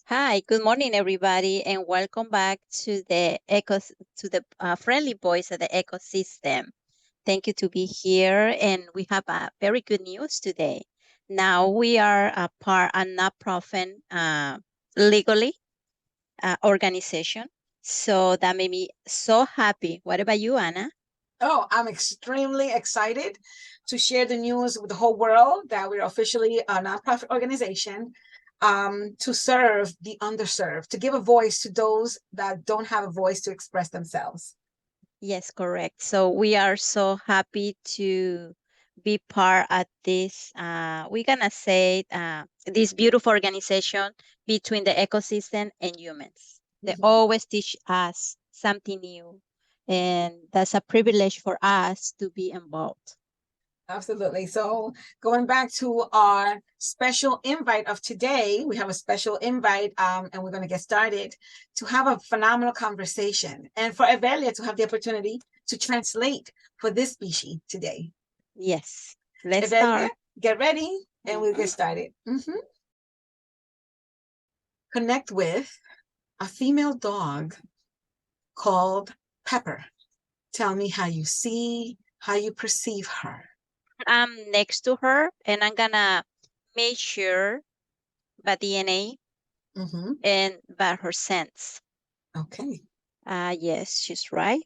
Hi, good morning, everybody, and welcome back to the friendly voice of the ecosystem. Thank you to be here, and we have a very good news today. Now we are a not-profit, legally organization, so that made me so happy. What about you, Anna? Oh, I'm extremely excited to share the news with the whole world that we're officially a nonprofit organization to serve the underserved, to give a voice to those that don't have a voice to express themselves. Yes, correct. So we are so happy to be part of this. We're gonna say this beautiful organization between the ecosystem and humans. They always teach us something new, and that's a privilege for us to be involved. Absolutely. So going back to our special invite of today, we have a special invite and we're going to get started to have a phenomenal conversation and for Evelia to have the opportunity to translate for this species today. Yes, let's Evelia, start. get ready and we'll get started. Connect with a female dog called Pepper. Tell me how you see, how you perceive her. I'm next to her, and I'm gonna measure by DNA and by her sense. Okay. Yes, she's right.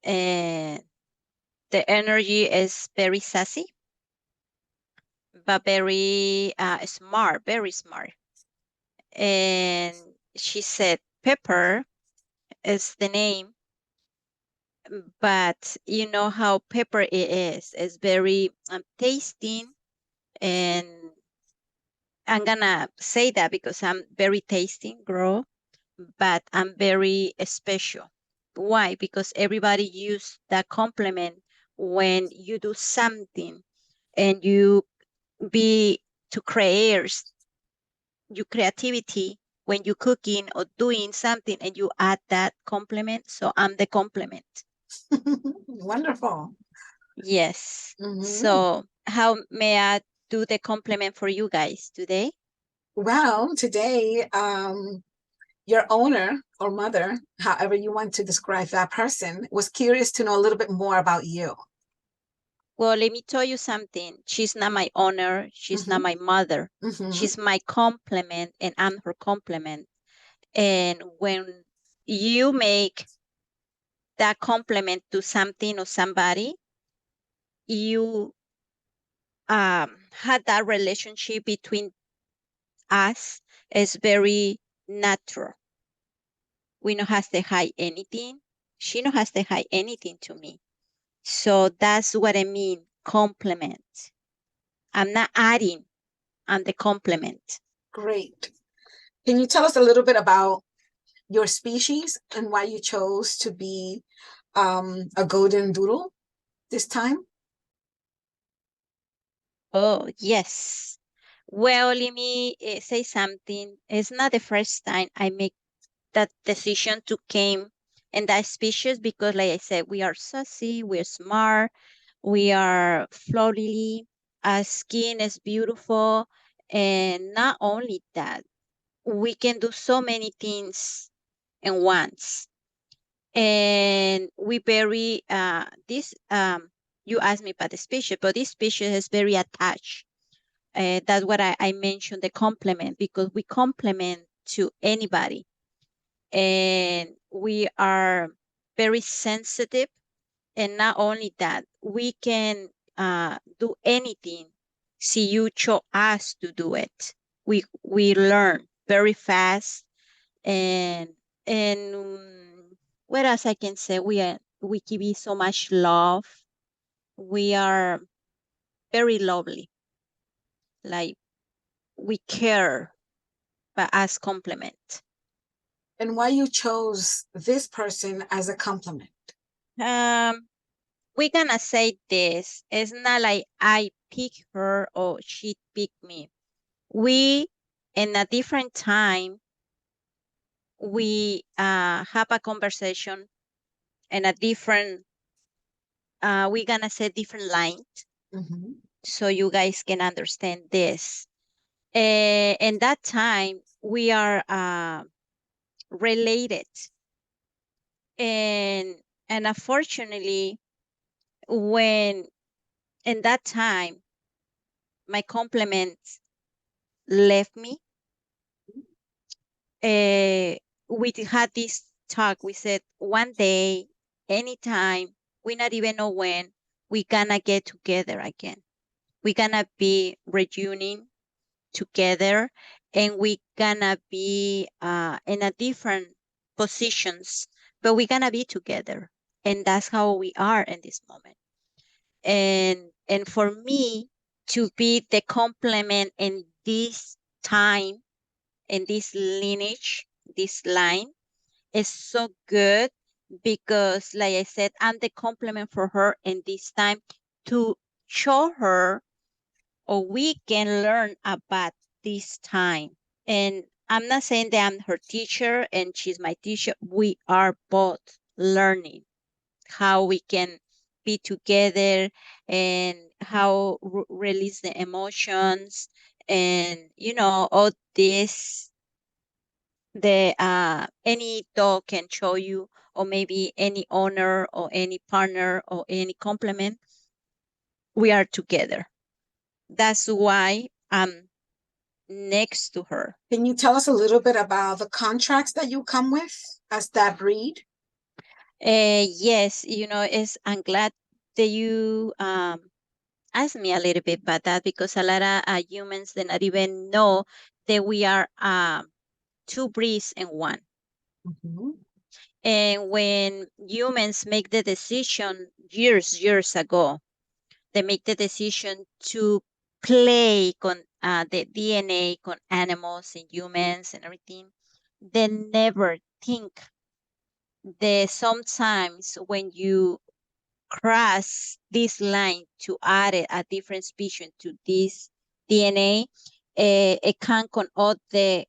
And the energy is very sassy, but very smart, very smart. And she said Pepper is the name, but you know how pepper it is. It's very tasting, and I'm gonna say that because I'm very tasting girl, but I'm very special. Why? Because everybody use that compliment when you do something and you be to create your creativity when you cooking or doing something and you add that compliment. So I'm the compliment. Wonderful. Yes. So how may I do the compliment for you guys today? Well, today, your owner or mother, however you want to describe that person, was curious to know a little bit more about you. Well, let me tell you something. She's not my owner. She's not my mother. She's my complement, and I'm her complement. And when you make that compliment to something or somebody, you had that relationship between us is very natural. We don't have to hide anything. She don't has to hide anything to me. So that's what I mean, compliment. I'm not adding, I'm the complement. Great. Can you tell us a little bit about your species and why you chose to be a golden doodle this time? Oh, yes. Well, let me say something. It's not the first time I make that decision to came in that species because, like I said, we are sassy, we're smart, we are flawlessly, our skin is beautiful, and not only that, we can do so many things in once. And we very this you asked me about the species, but this species is very attached. That's what I mentioned the complement because we complement to anybody, and we are very sensitive. And not only that, we can do anything. See, you chose us to do it. We learn very fast, and what else I can say? We give you so much love. We are very lovely. Like we care, but as compliment. And why you chose this person as a compliment? Um, we're gonna say this. It's not like I pick her or she pick me. We in a different time we have a conversation in a different we're gonna say different lines so you guys can understand this. In that time we are related, and unfortunately, when in that time my compliments left me, we had this talk. We said one day, anytime, we not even know when, we gonna get together again. We gonna be reuniting together, and we gonna be in a different positions, but we gonna be together, and that's how we are in this moment. And for me to be the complement in this time, in this lineage, this line, is so good, because like I said, I'm the complement for her in this time, to show her, or we can learn about this time. And I'm not saying that I'm her teacher and she's my teacher. We are both learning how we can be together, and how release the emotions, and all this, the any dog can show you, or maybe any owner or any partner or any complement, we are together. That's why I'm next to her. Can you tell us a little bit about the contracts that you come with as that breed? Yes, I'm glad that you asked me a little bit about that, because a lot of humans did not even know that we are two breeds in one. Mm-hmm. And when humans make the decision years ago, they make the decision to play con the DNA con animals and humans and everything. They never think that sometimes when you cross this line to add a different species to this DNA, it can con all the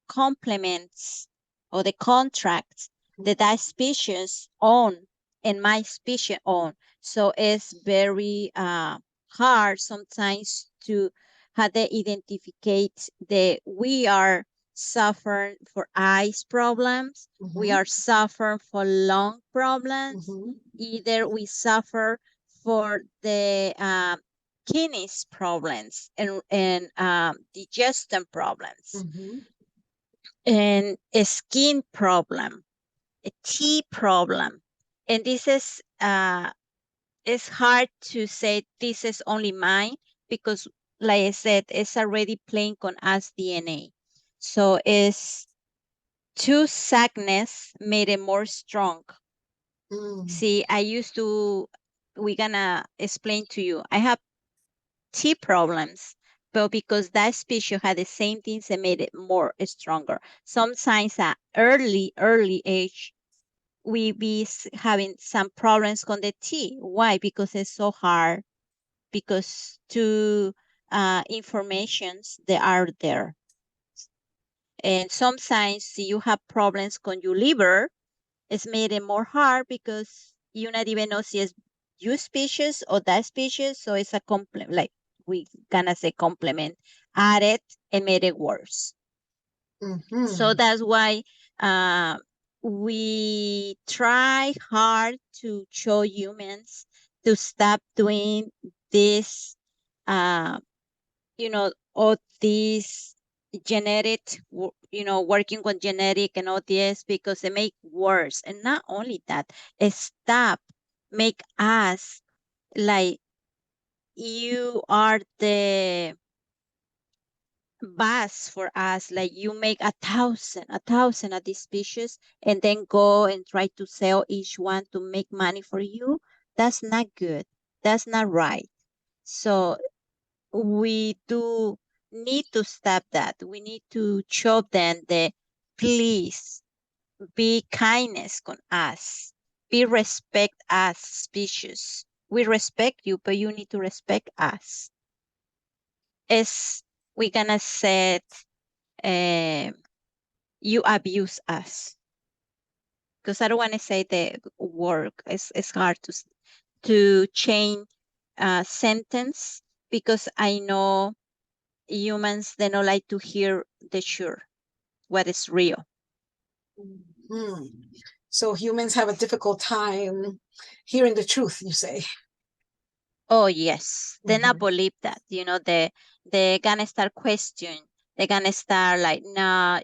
complements or the contracts that that species own and my species own. So it's very hard sometimes to have to identificate that we are suffering for eyes problems, we Mm-hmm. are suffering for lung problems, Mm-hmm. either we suffer for the kidneys problems, and digestion problems, Mm-hmm. and a skin problem, a tea problem. And this is it's hard to say this is only mine, because like I said, it's already playing on us DNA. So it's two sadness made it more strong. Mm. See, we're gonna explain to you. I have tea problems, but because that species had the same things that made it more stronger. Sometimes at early age, we be having some problems con the tea. Why? Because it's so hard. Because two informations that are there, and sometimes you have problems con your liver. It's made it more hard, because you not even know si it's you species or that species. So it's a complement, like we gonna say complement added and made it worse. So Mm-hmm. that's why uh, we try hard to show humans to stop doing this, uh, all these genetic, working with genetic and all this, because it make worse. And not only that, it stop, make us like you are the bus for us, like you make a thousand of these species, and then go and try to sell each one to make money for you. That's not good. That's not right. So we do need to stop that. We need to show them the, please be kindness con us, be respect us species. We respect you, but you need to respect us. As we gonna say, um, you abuse us, because I don't want to say the word. It's hard to change sentence, because I know humans they don't like to hear the sure. what is real. Mm-hmm. So humans have a difficult time hearing the truth, you say? Oh yes, they not believe that. They gonna start questioning. They're gonna start like, nah,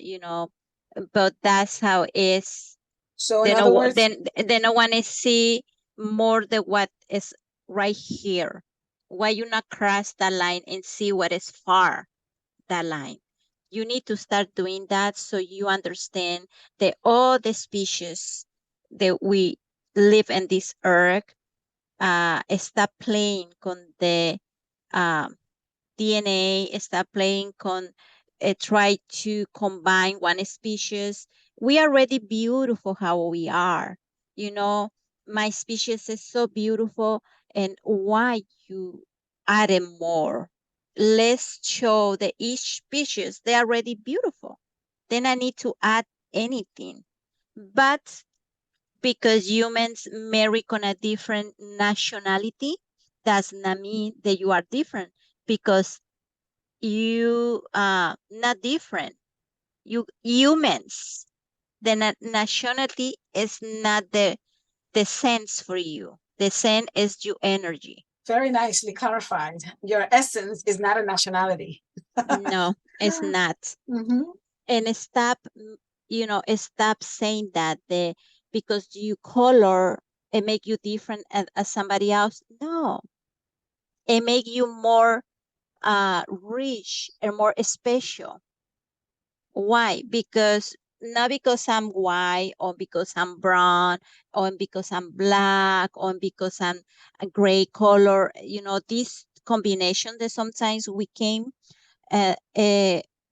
but that's how it is. So in They other know words, then they don't want to see more than what is right here. Why you not cross that line and see what is far that line? You need to start doing that so you understand that all the species that we live in this earth está playing con the um, DNA, está playing con try to combine one species. We are already beautiful how we are. You know, my species is so beautiful, and why you add more? Let's show that each species they are already beautiful. Then I need to add anything. But because humans marry on a different nationality does not mean that you are different because you not different. You humans, the nationality is not the sense for you. The sense is your energy. very nicely clarified. Your essence is not a nationality. No, it's not. Mm-hmm. And stop saying that the because you color it make you different as somebody else. No, it make you more rich and more special. Why? Because not because I'm white or because I'm brown or because I'm black or because I'm a gray color. This combination that sometimes we came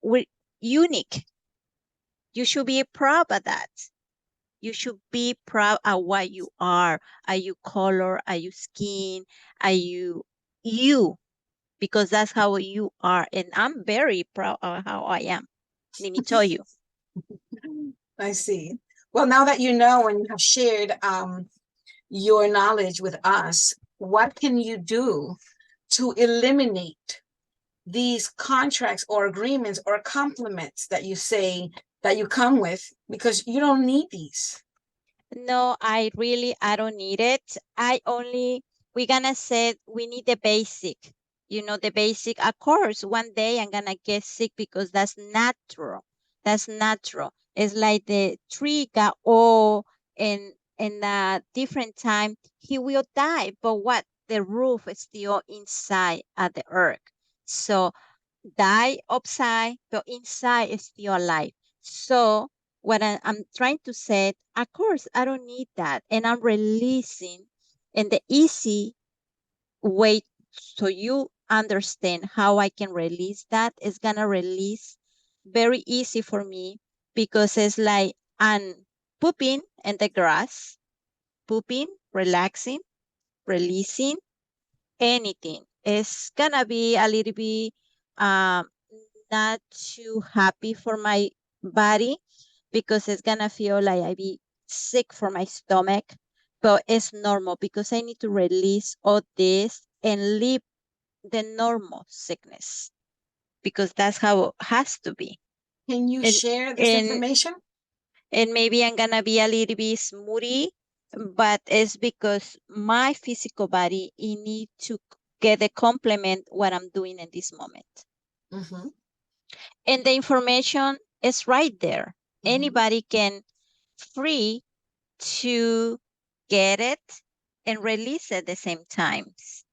we're unique. You should be proud of that. You should be proud of what you are. Are you color? Are you skin? Are you? Because that's how you are. And I'm very proud of how I am. Let me tell you. I see. Well, now that you know and you have shared your knowledge with us, what can you do to eliminate these contracts or agreements or compliments that you say that you come with because you don't need these? No, I don't need it. We're gonna say we need the basic. The basic. Of course, one day I'm gonna get sick because that's natural. That's natural. It's like the tree got old in a different time, he will die. But what? The roof is still inside at the earth. So die outside, but inside is still alive. So what I'm trying to say, of course, I don't need that. And I'm releasing in the easy way so you understand how I can release that. It's going to release very easy for me because it's like I'm pooping in the grass, pooping, relaxing, releasing anything. It's going to be a little bit um, not too happy for my body because it's gonna feel like I be sick for my stomach, but it's normal because I need to release all this and live the normal sickness because that's how it has to be. Can you And share this and information? and maybe I'm gonna be a little bit moody, but it's because my physical body it need to get a compliment what I'm doing in this moment. Mm-hmm. And the information is right there. Mm-hmm. Anybody can free to get it and release at the same times.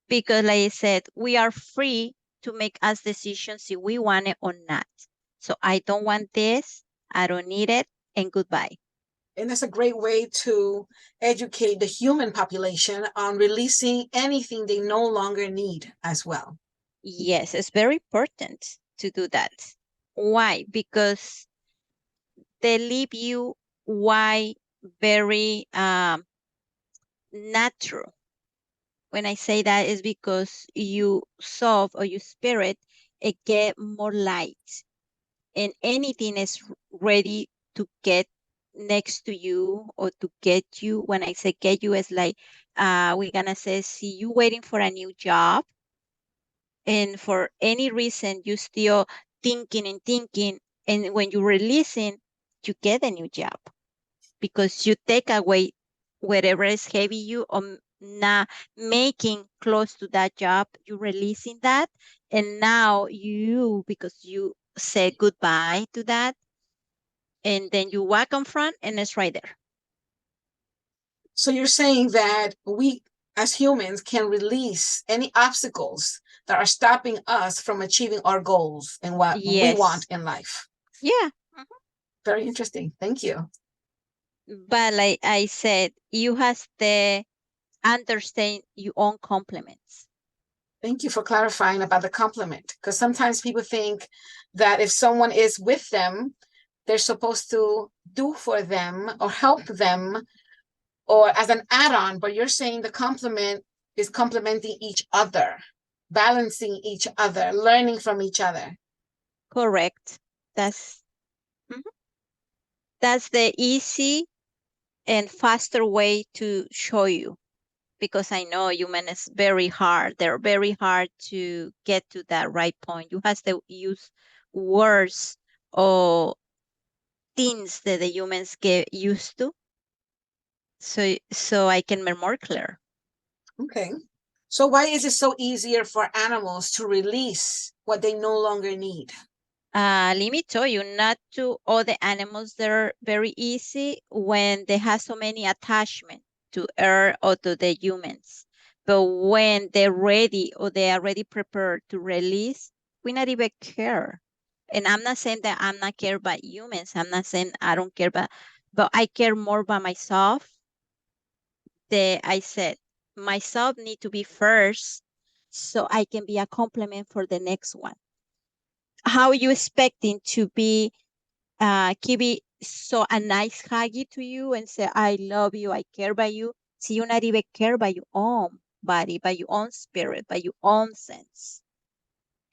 Because like I said, we are free to make us decisions if we want it or not. So I don't want this, I don't need it, and goodbye. And that's a great way to educate the human population on releasing anything they no longer need as well. Yes, it's very important to do that. Why? Because they leave you why very natural. When I say that is because you soul or your spirit it get more light and anything is ready to get next to you or to get you. When I say get you, it's like we're gonna say see you waiting for a new job and for any reason you still thinking and thinking And when you're releasing, you get a new job because you take away whatever is heavy you or not making close to that job, you're releasing that. And now because you said goodbye to that, and then you walk on front and it's right there. So you're saying that we as humans can release any obstacles that are stopping us from achieving our goals and what we want in life. Yeah. Very interesting. Thank you. But like I said, you have to understand your own compliments. Thank you for clarifying about the compliment, because sometimes people think that if someone is with them, they're supposed to do for them or help them or as an add-on, but you're saying the compliment is complementing each other, balancing each other, learning from each other. Correct. That's the easy and faster way to show you, because I know human is very hard. They're very hard to get to that right point. You have to use words or things that the humans get used to, so I can be more clear. Okay. So why is it so easier for animals to release what they no longer need? Let me tell you, not to all the animals, they're very easy when they have so many attachment to Earth or to the humans. But when they're ready or they are ready prepared to release, we not even care. And I'm not saying that I'm not care about humans. I'm not saying I don't care, but I care more about myself. That I said myself need to be first so I can be a complement for the next one. How you expecting to be keep it so a nice huggy to you and say I love you, I care about you? See, you not even care about your own body, by your own spirit, by your own sense.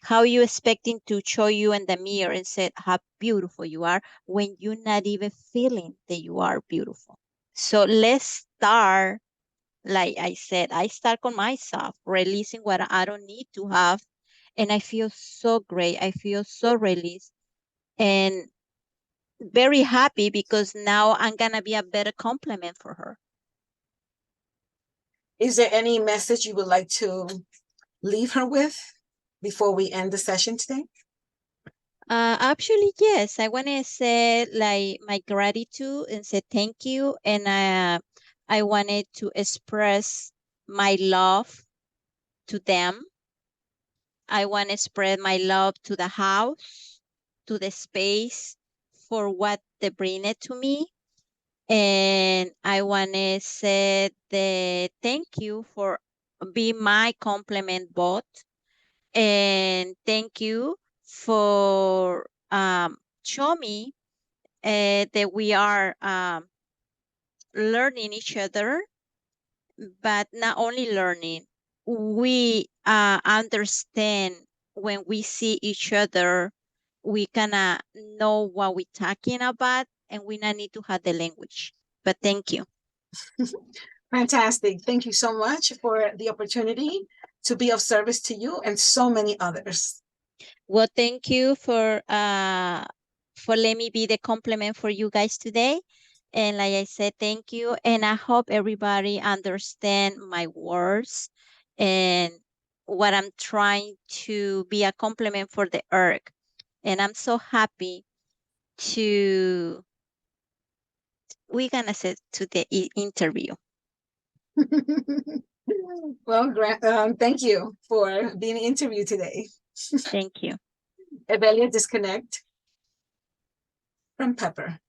How you expecting to show you in the mirror and say how beautiful you are when you're not even feeling that you are beautiful? So let's start, like I said, I start on myself, releasing what I don't need to have. And I feel so great. I feel so released and very happy because now I'm going to be a better complement for her. Is there any message you would like to leave her with before we end the session today? Actually, yes. I want to say like my gratitude and say thank you. And I wanted to express my love to them. I want to spread my love to the house, to the space for what they bring it to me. And I want to say the thank you for being my compliment bot. And thank you for show me that we are learning each other, but not only learning, we understand when we see each other, we kind of know what we're talking about and we not need to have the language. But thank you. Fantastic. Thank you so much for the opportunity to be of service to you and so many others. Well, thank you for letting me be the complement for you guys today. And like I said, thank you. And I hope everybody understand my words and what I'm trying to be a complement for the earth. And I'm so happy to we're gonna set to the interview. Well, thank you for being interviewed today. Thank you. Evelia, disconnect from Pepper.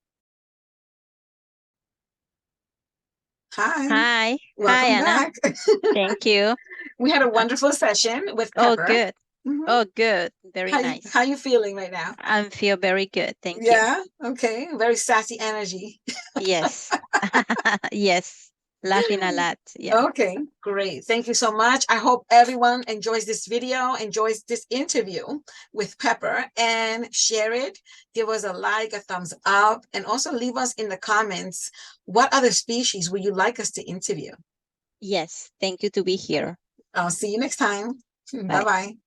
Hi. Hi. Welcome Hi, back. Thank you. We had a wonderful session with Oh, Pepper. good. Oh, good. Very nice. How you feeling right now? I feel very good. Thank you. Yeah. Okay. Very sassy energy. Yes. Yes. Laughing a lot. Yeah. Okay, great. Thank you so much. I hope everyone enjoys this video, enjoys this interview with Pepper, and share it. Give us a like, a thumbs up, and also leave us in the comments what other species would you like us to interview. Yes. Thank you to be here. I'll see you next time. Bye. Bye-bye.